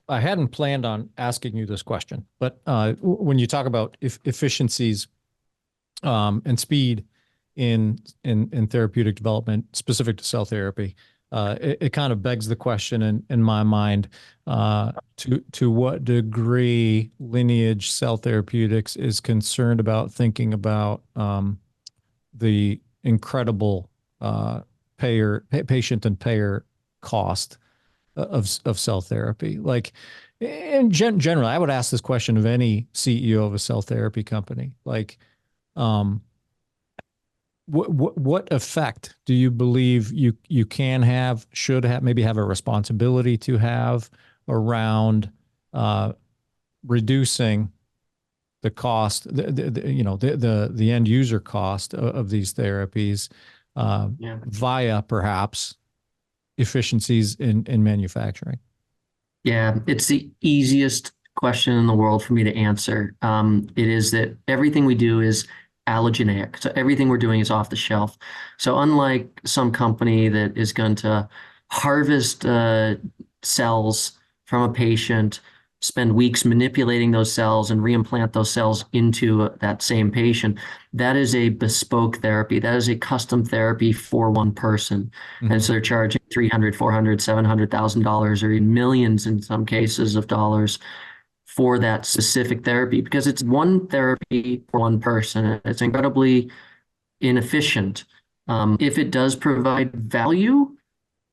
I hadn't planned on asking you this question, but when you talk about efficiencies and speed in therapeutic development specific to cell therapy, it kind of begs the question in my mind, to what degree Lineage Cell Therapeutics is concerned about thinking about the incredible patient and payer cost of cell therapy. Like in general, I would ask this question of any CEO of a cell therapy company. Like, um, what effect do you believe you can have, should have, maybe have a responsibility to have around reducing the cost, the end user cost of these therapies, Yeah. via perhaps efficiencies in manufacturing? Yeah, it's the easiest question in the world for me to answer. It is that everything we do is allogeneic. So everything we're doing is off the shelf. So unlike some company that is going to harvest cells from a patient, spend weeks manipulating those cells and reimplant those cells into that same patient, that is a bespoke therapy. That is a custom therapy for one person. And Mhm. so they're charging 300, 400, $700,000 or even millions in some cases of dollars for that specific therapy because it's one therapy for one person. It's incredibly inefficient. If it does provide value,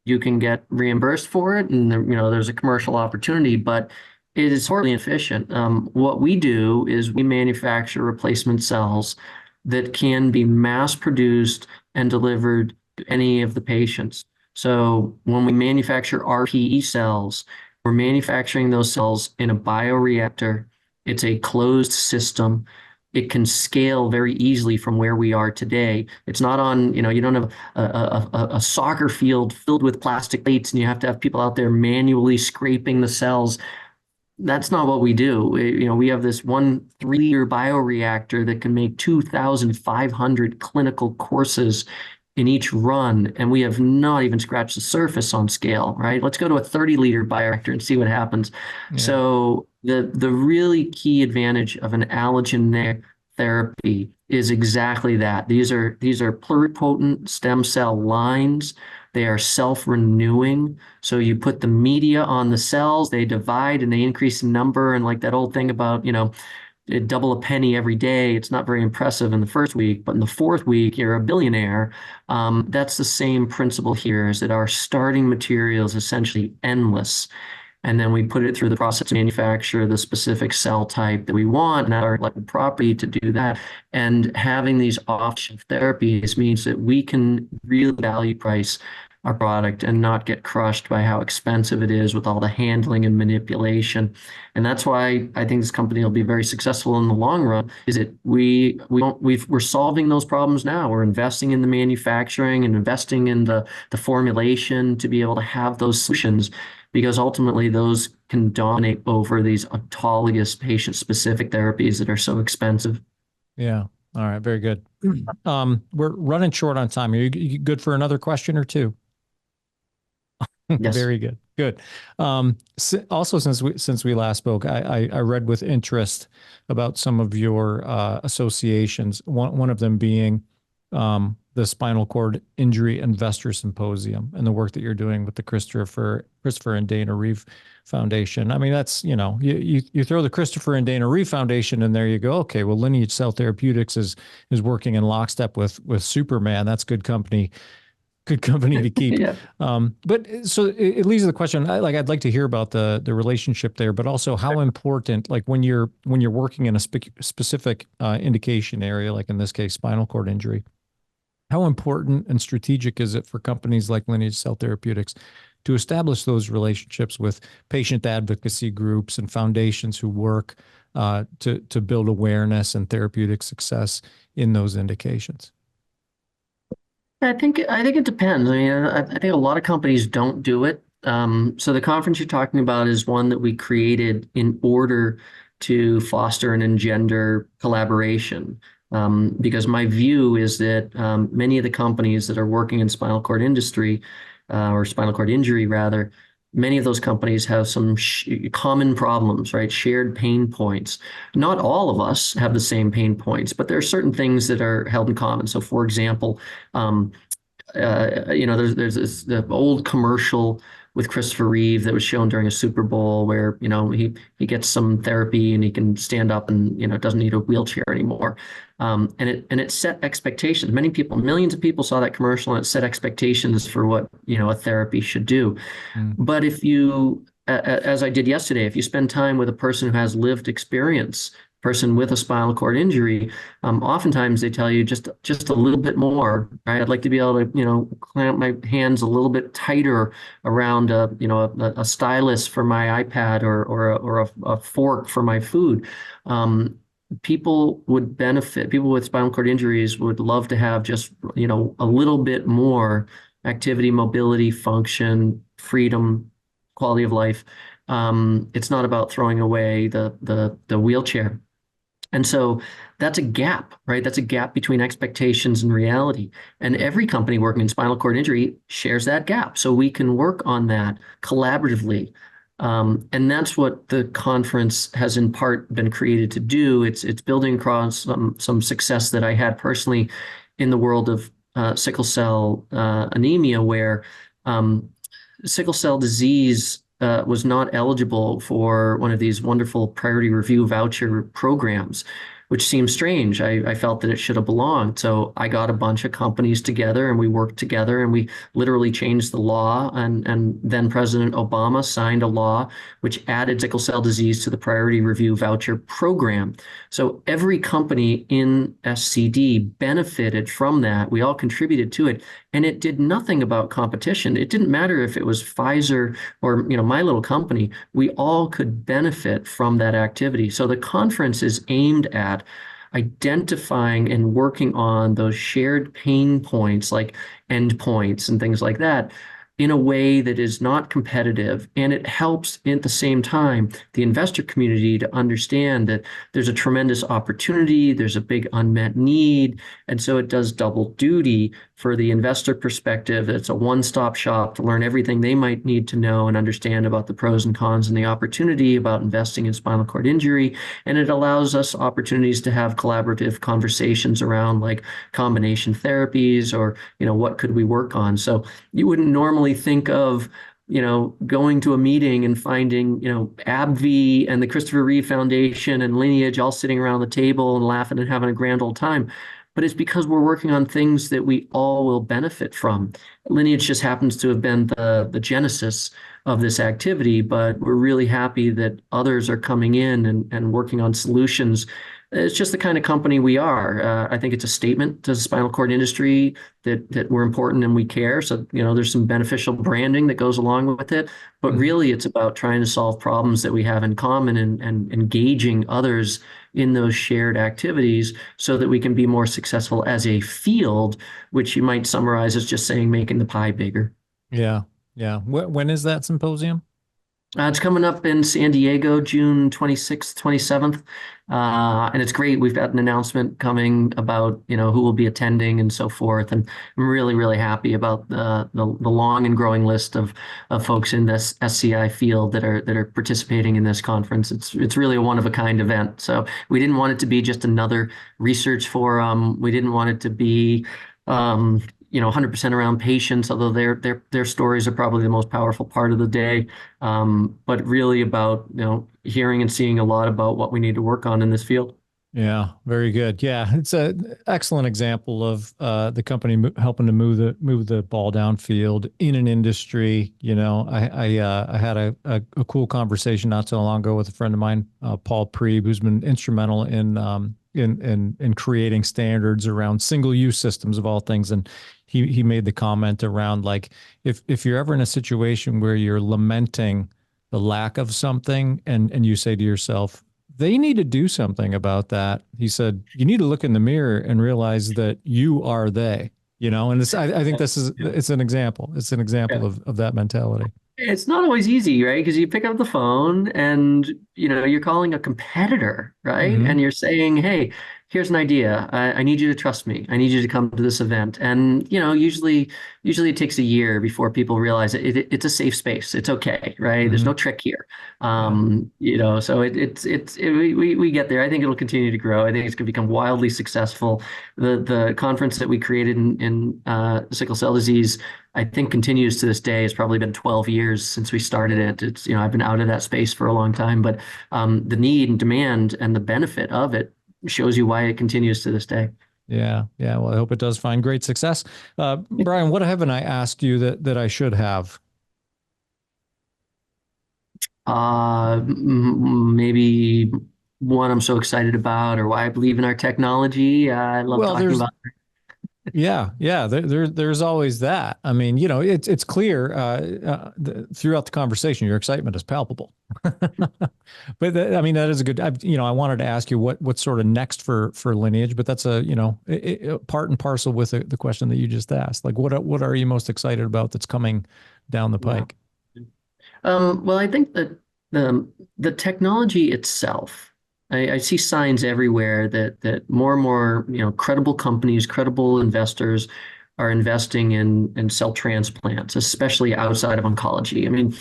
you can get reimbursed for it, and there's a commercial opportunity, but it is horribly inefficient. What we do is we manufacture replacement cells that can be mass produced and delivered to any of the patients. So when we manufacture RPE cells, we're manufacturing those cells in a bioreactor. It's a closed system. It can scale very easily from where we are today. It's not on, you don't have a soccer field filled with plastic plates and you have to have people out there manually scraping the cells. That's not what we do. We have this one 3-liter bioreactor that can make 2,500 clinical courses in each run, and we have not even scratched the surface on scale, right? Let's go to a 30-liter bioreactor and see what happens. Yeah. So the really key advantage of an allogeneic therapy is exactly that. These are pluripotent stem cell lines. They are self-renewing. So you put the media on the cells, they divide and they increase in number. And like that old thing about, double a penny every day. It's not very impressive in the first week, but in the fourth week, you're a billionaire. That's the same principle here, is that our starting material is essentially endless. And then we put it through the process to manufacture the specific cell type that we want and our intellectual property to do that. And having these off-shelf therapies means that we can really value price our product and not get crushed by how expensive it is with all the handling and manipulation. And that's why I think this company will be very successful in the long run, is that we're solving those problems now. We're investing in the manufacturing and investing in the formulation to be able to have those solutions, because ultimately those can dominate over these autologous patient-specific therapies that are so expensive. Yeah. All right. Very good. We're running short on time. Are you good for another question or two? Yes. Very good. Good. Also, since we last spoke, I read with interest about some of your associations. One of them being the Spinal Cord Injury Investor Symposium and the work that you're doing with the Christopher and Dana Reeve Foundation. I mean, that's, you throw the Christopher and Dana Reeve Foundation and there you go. Okay, well, Lineage Cell Therapeutics is working in lockstep with Superman. That's good company. Good company to keep. Yeah. But so it leads to the question, I'd like to hear about the relationship there, but also how important, like when you're working in a specific indication area, like in this case, spinal cord injury, how important and strategic is it for companies like Lineage Cell Therapeutics to establish those relationships with patient advocacy groups and foundations who work to build awareness and therapeutic success in those indications? I think it depends. I mean, I think a lot of companies don't do it. So the conference you're talking about is one that we created in order to foster and engender collaboration. Because my view is that many of the companies that are working in spinal cord industry, or spinal cord injury rather, many of those companies have some common problems, right? Shared pain points. Not all of us have the same pain points, but there are certain things that are held in common. So, for example, um, there's this the old commercial with Christopher Reeve that was shown during a Super Bowl where, he gets some therapy and he can stand up and, doesn't need a wheelchair anymore. And it set expectations. Many people, millions of people saw that commercial, and it set expectations for what, a therapy should do. Mm. But if you, as I did yesterday, if you spend time with a person who has lived experience, person with a spinal cord injury, oftentimes they tell you just a little bit more, right? I'd like to be able to, clamp my hands a little bit tighter around a stylus for my iPad or a fork for my food. People would benefit. People with spinal cord injuries would love to have just, a little bit more activity, mobility, function, freedom, quality of life. It's not about throwing away the wheelchair. And so that's a gap, right? That's a gap between expectations and reality. And every company working in spinal cord injury shares that gap. So we can work on that collaboratively. And that's what the conference has in part been created to do. It's building across some success that I had personally in the world of sickle cell anemia, where sickle cell disease was not eligible for one of these wonderful priority review voucher programs, which seems strange. I felt that it should have belonged. So I got a bunch of companies together and we worked together and we literally changed the law. And then President Obama signed a law which added sickle cell disease to the priority review voucher program. So every company in SCD benefited from that. We all contributed to it. And it did nothing about competition. It didn't matter if it was Pfizer or, my little company. We all could benefit from that activity. So the conference is aimed at identifying and working on those shared pain points like endpoints and things like that in a way that is not competitive. And it helps at the same time the investor community to understand that there's a tremendous opportunity, there's a big unmet need. And so it does double duty for the investor perspective. It's a one-stop shop to learn everything they might need to know and understand about the pros and cons and the opportunity about investing in spinal cord injury. And it allows us opportunities to have collaborative conversations around like combination therapies or, what could we work on? So you wouldn't normally think of going to a meeting and finding, AbbVie and the Christopher Reeve Foundation and Lineage all sitting around the table and laughing and having a grand old time. But it's because we're working on things that we all will benefit from. Lineage just happens to have been the genesis of this activity, but we're really happy that others are coming in and working on solutions. It's just the kind of company we are. I think it's a statement to the spinal cord industry that we're important and we care. So, there's some beneficial branding that goes along with it. But really, it's about trying to solve problems that we have in common and engaging others in those shared activities so that we can be more successful as a field, which you might summarize as just saying making the pie bigger. Yeah. Yeah. When is that symposium? It's coming up in San Diego, June 26th, 27th. And it's great. We've got an announcement coming about, who will be attending and so forth. And I'm really, really happy about the long and growing list of folks in this SCI field that are participating in this conference. It's really a one of a kind event. So we didn't want it to be just another research forum. We didn't want it to be 100% around patients, although their stories are probably the most powerful part of the day. But really about, hearing and seeing a lot about what we need to work on in this field. Yeah, very good. Yeah, it's an excellent example of the company helping to move the ball downfield in an industry. I had a cool conversation not so long ago with a friend of mine, Paul Preeb, who's been instrumental in creating standards around single use systems of all things. And he made the comment around like if you're ever in a situation where you're lamenting the lack of something and you say to yourself, they need to do something about that. He said, you need to look in the mirror and realize that you are they, and I think it's an example. It's an example of that mentality. It's not always easy, right? Because you pick up the phone and, you're calling a competitor, right? Mm-hmm. And you're saying, hey, here's an idea. I need you to trust me. I need you to come to this event. And, usually it takes a year before people realize it's a safe space. It's okay, right? There's Hmm. no trick here. Yeah. So we get there. I think it'll continue to grow. I think it's going to become wildly successful. The conference that we created in sickle cell disease, I think continues to this day. It's probably been 12 years since we started it. I've been out of that space for a long time, but the need and demand and the benefit of it shows you why it continues to this day. Yeah. Yeah. Well, I hope it does find great success. Brian, what haven't I asked you that I should have? Maybe one I'm so excited about, or why I believe in our technology. I love Well, talking about. yeah, there's always that. I mean, it's clear throughout the conversation, your excitement is palpable. But I mean, that is a good. I wanted to ask you what's sort of next for Lineage, but that's part and parcel with the question that you just asked. Like, what are you most excited about that's coming down the Yeah. pike? Well, I think that the technology itself, I see signs everywhere that more and more, credible companies, credible investors are investing in cell transplants, especially outside of oncology. I mean,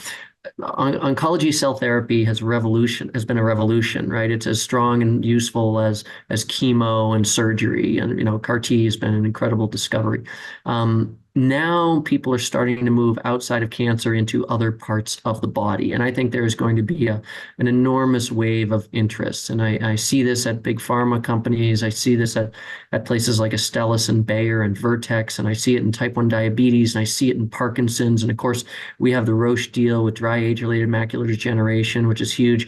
oncology cell therapy has been a revolution, right? It's as strong and useful as chemo and surgery, and CAR T has been an incredible discovery. Now people are starting to move outside of cancer into other parts of the body, and I think there's going to be an enormous wave of interest. And I see this at big pharma companies. I see this at places like Astellas and Bayer and Vertex, and I see it in type 1 diabetes, and I see it in Parkinson's, and of course we have the Roche deal with dry age-related macular degeneration, which is huge.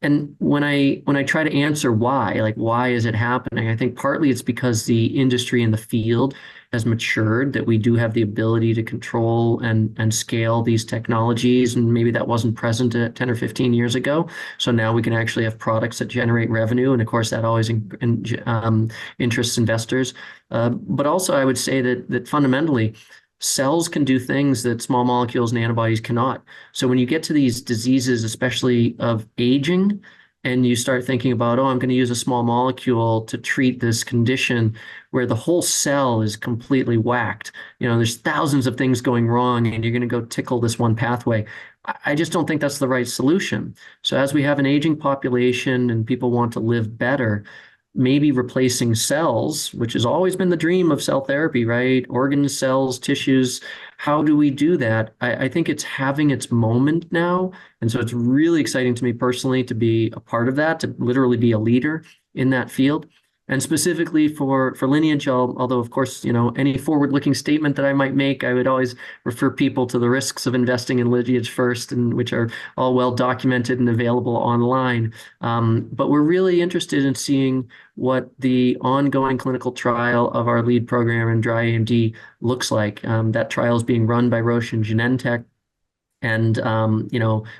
And when I try to answer why, like why is it happening, I think partly it's because the industry and the field has matured, that we do have the ability to control and scale these technologies, and maybe that wasn't present 10 or 15 years ago. So now we can actually have products that generate revenue, and of course that always interests investors. But also I would say that fundamentally, cells can do things that small molecules and antibodies cannot. So when you get to these diseases, especially of aging, and you start thinking about, oh, I'm going to use a small molecule to treat this condition where the whole cell is completely whacked. There's thousands of things going wrong, and you're going to go tickle this one pathway. I just don't think that's the right solution. So as we have an aging population and people want to live better, maybe replacing cells, which has always been the dream of cell therapy, right? Organ cells, tissues. How do we do that? I think it's having its moment now. And so it's really exciting to me personally to be a part of that, to literally be a leader in that field. And specifically for Lineage, although of course, any forward-looking statement that I might make, I would always refer people to the risks of investing in Lineage first, and which are all well documented and available online. But we're really interested in seeing what the ongoing clinical trial of our lead program in dry AMD looks like. That trial is being run by Roche and Genentech. And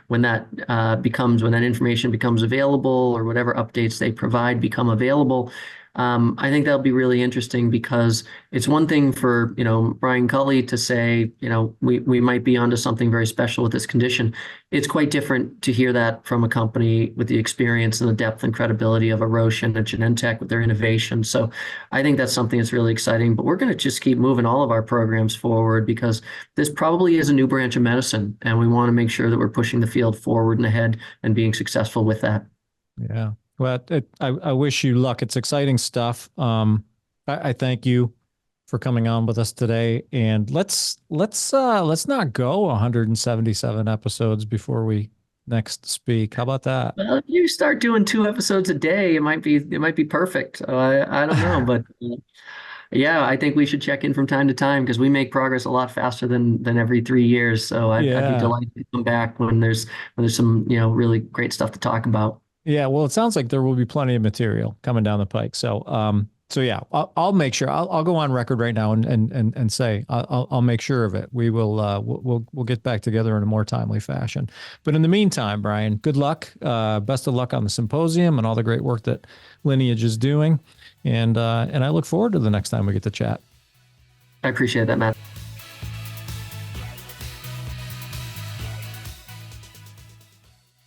when that information becomes available, or whatever updates they provide become available, I think that'll be really interesting, because it's one thing for Brian Cully to say we might be onto something very special with this condition. It's quite different to hear that from a company with the experience and the depth and credibility of a Roche and a Genentech with their innovation. So I think that's something that's really exciting. But we're going to just keep moving all of our programs forward, because this probably is a new branch of medicine, and we want to make sure that we're pushing the field forward and ahead and being successful with that. Yeah. Well, I wish you luck. It's exciting stuff. I thank you for coming on with us today, and let's not go 177 episodes before we next speak. How about that? Well, if you start doing 2 episodes a day, it might be perfect. So I don't know, but yeah, I think we should check in from time to time, because we make progress a lot faster than every 3 years. So I'd be Yeah. delighted to come back when there's some really great stuff to talk about. Yeah. Well, it sounds like there will be plenty of material coming down the pike. So yeah, I'll make sure. I'll go on record right now and say I'll make sure of it. We will we'll get back together in a more timely fashion. But in the meantime, Brian, good luck. Best of luck on the symposium and all the great work that Lineage is doing. And I look forward to the next time we get to chat. I appreciate that, Matt.